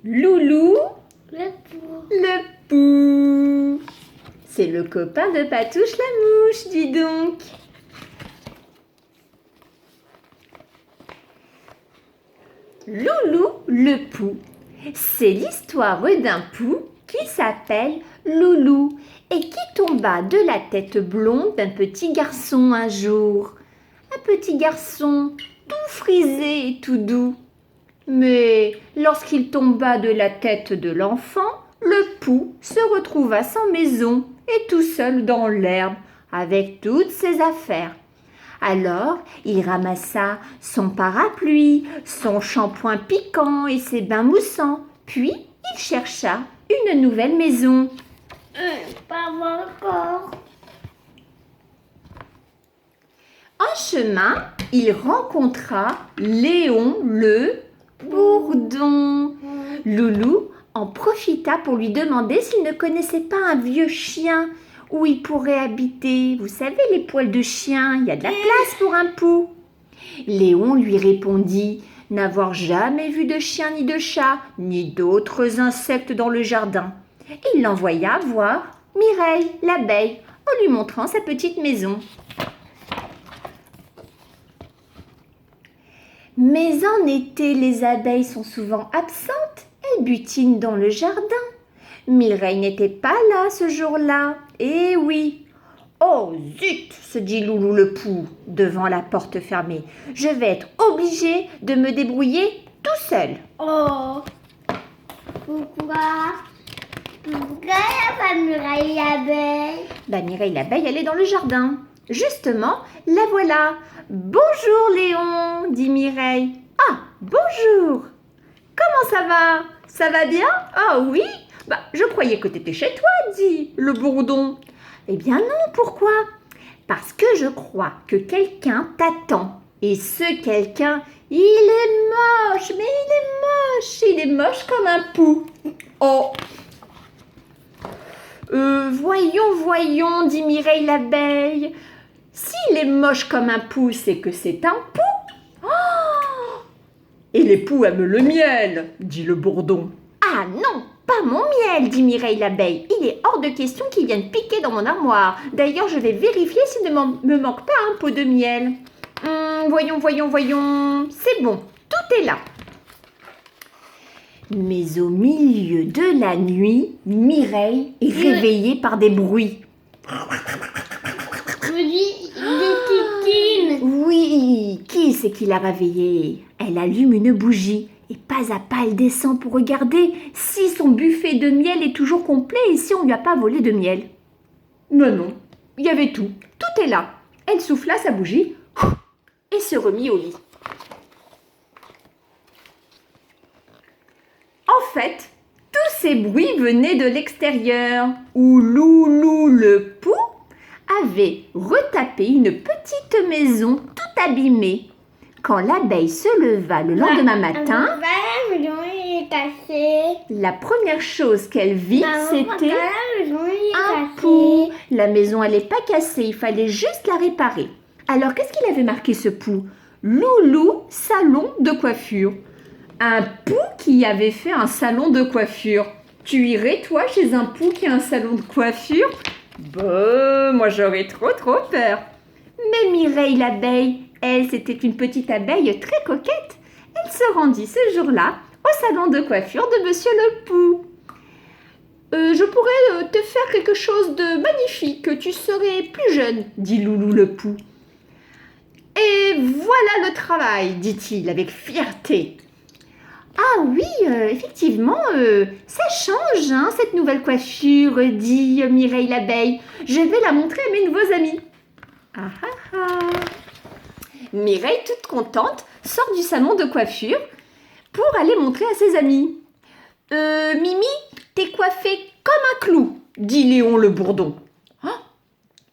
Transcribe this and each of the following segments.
Loulou, Le pou. le pou. C'est le copain de Patouche la mouche, dis donc. Loulou, le pou. C'est l'histoire d'un pou qui s'appelle Loulou et qui tomba de la tête blonde d'un petit garçon un jour. Un petit garçon tout frisé et tout doux. Mais lorsqu'il tomba de la tête de l'enfant, le pou se retrouva sans maison et tout seul dans l'herbe avec toutes ses affaires. Alors il ramassa son parapluie, son shampoing piquant et ses bains moussants. Puis il chercha une nouvelle maison. Pas encore. En chemin, il rencontra Léon le bourdon. Loulou en profita pour lui demander s'il ne connaissait pas un vieux chien où il pourrait habiter. Vous savez, les poils de chien, il y a de la place pour un pou. Léon lui répondit n'avoir jamais vu de chien ni de chat, ni d'autres insectes dans le jardin. Il l'envoya voir Mireille, l'abeille, en lui montrant sa petite maison. Mais en été, les abeilles sont souvent absentes. Elles butinent dans le jardin. Mireille n'était pas là ce jour-là. Eh oui. Oh zut, se dit Loulou le pou devant la porte fermée. Je vais être obligé de me débrouiller tout seul. Oh. Pourquoi? Pourquoi il n'y a pas Mireille l'abeille? Mireille l'abeille, elle est dans le jardin. Justement, la voilà. Bonjour Léon, dit Mireille. Ah, bonjour. Comment ça va? Ça va bien? Ah oui? Je croyais que tu étais chez toi, dit le bourdon. Eh bien non, pourquoi? Parce que je crois que quelqu'un t'attend. Et ce quelqu'un, il est moche, mais il est moche. Il est moche comme un pou. Oh! Voyons, dit Mireille l'abeille. S'il est moche comme un pou, c'est que c'est un pou. Oh! Et les poux aiment le miel, dit le bourdon. Ah non, pas mon miel, dit Mireille l'abeille. Il est hors de question qu'il vienne piquer dans mon armoire. D'ailleurs, je vais vérifier s'il ne me manque pas un pot de miel. Voyons. C'est bon, tout est là. Mais au milieu de la nuit, Mireille est réveillée par des bruits. Je dis des titines. Oui, qui c'est qui l'a réveillée? Elle allume une bougie et pas à pas elle descend pour regarder si son buffet de miel est toujours complet et si on ne lui a pas volé de miel. Non, il y avait tout. Tout est là. Elle souffla sa bougie et se remit au lit. En fait, tous ces bruits venaient de l'extérieur où Loulou le pou avait retapé une petite maison toute abîmée. Quand l'abeille se leva le lendemain matin, La maison est cassée. la première chose qu'elle vit, c'était La maison est un cassée. pou. La maison, elle n'est pas cassée, il fallait juste la réparer. Alors, qu'est-ce qu'il avait marqué ce pou? Loulou, salon de coiffure. Un pou qui avait fait un salon de coiffure. Tu irais, toi, chez un pou qui a un salon de coiffure? Moi j'aurais trop peur. Mais Mireille l'abeille, elle, c'était une petite abeille très coquette. Elle se rendit ce jour-là au salon de coiffure de Monsieur le pou. Je pourrais te faire quelque chose de magnifique, tu serais plus jeune, dit Loulou le pou. Et voilà le travail, dit-il avec fierté. Ah oui, effectivement, ça change, hein, cette nouvelle coiffure, dit Mireille l'abeille. Je vais la montrer à mes nouveaux amis. Mireille, toute contente, sort du salon de coiffure pour aller montrer à ses amis. Mimi, t'es coiffée comme un clou, dit Léon le bourdon.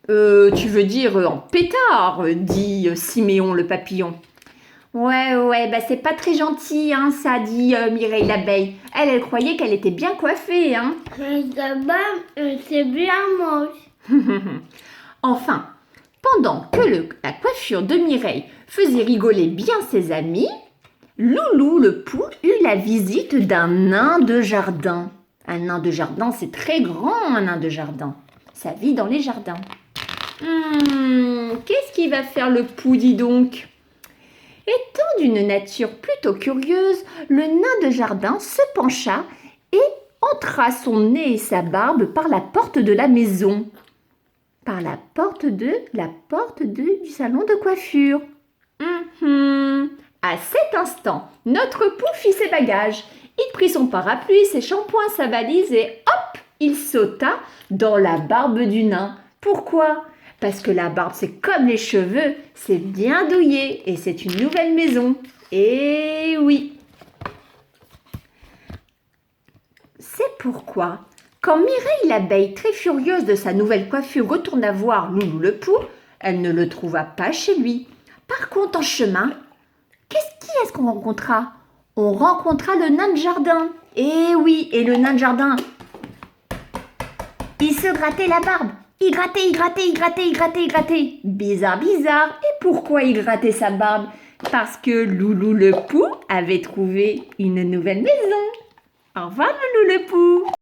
Tu veux dire en pétard, dit Siméon le papillon. Ouais, c'est pas très gentil, hein, ça, dit Mireille l'abeille. Elle croyait qu'elle était bien coiffée, hein. C'est bien moche. Enfin, pendant que la coiffure de Mireille faisait rigoler bien ses amis, Loulou le pou eut la visite d'un nain de jardin. Un nain de jardin, c'est très grand, un nain de jardin. Ça vit dans les jardins. Qu'est-ce qu'il va faire le pou, dis donc? Étant d'une nature plutôt curieuse, le nain de jardin se pencha et entra son nez et sa barbe par la porte de la maison. Par la porte du salon de coiffure. À cet instant, notre pou fit ses bagages. Il prit son parapluie, ses shampoings, sa valise et hop, il sauta dans la barbe du nain. Pourquoi? Parce que la barbe, c'est comme les cheveux, c'est bien douillet et c'est une nouvelle maison. Et oui. C'est pourquoi, quand Mireille l'abeille, très furieuse de sa nouvelle coiffure, retourna voir Loulou le pou, elle ne le trouva pas chez lui. Par contre, en chemin, qui est-ce qu'on rencontra? On rencontra le nain de jardin. Et oui, et le nain de jardin, il se grattait la barbe. Il grattait. Bizarre. Et pourquoi il grattait sa barbe? Parce que Loulou le pou avait trouvé une nouvelle maison. Au revoir, Loulou le pou.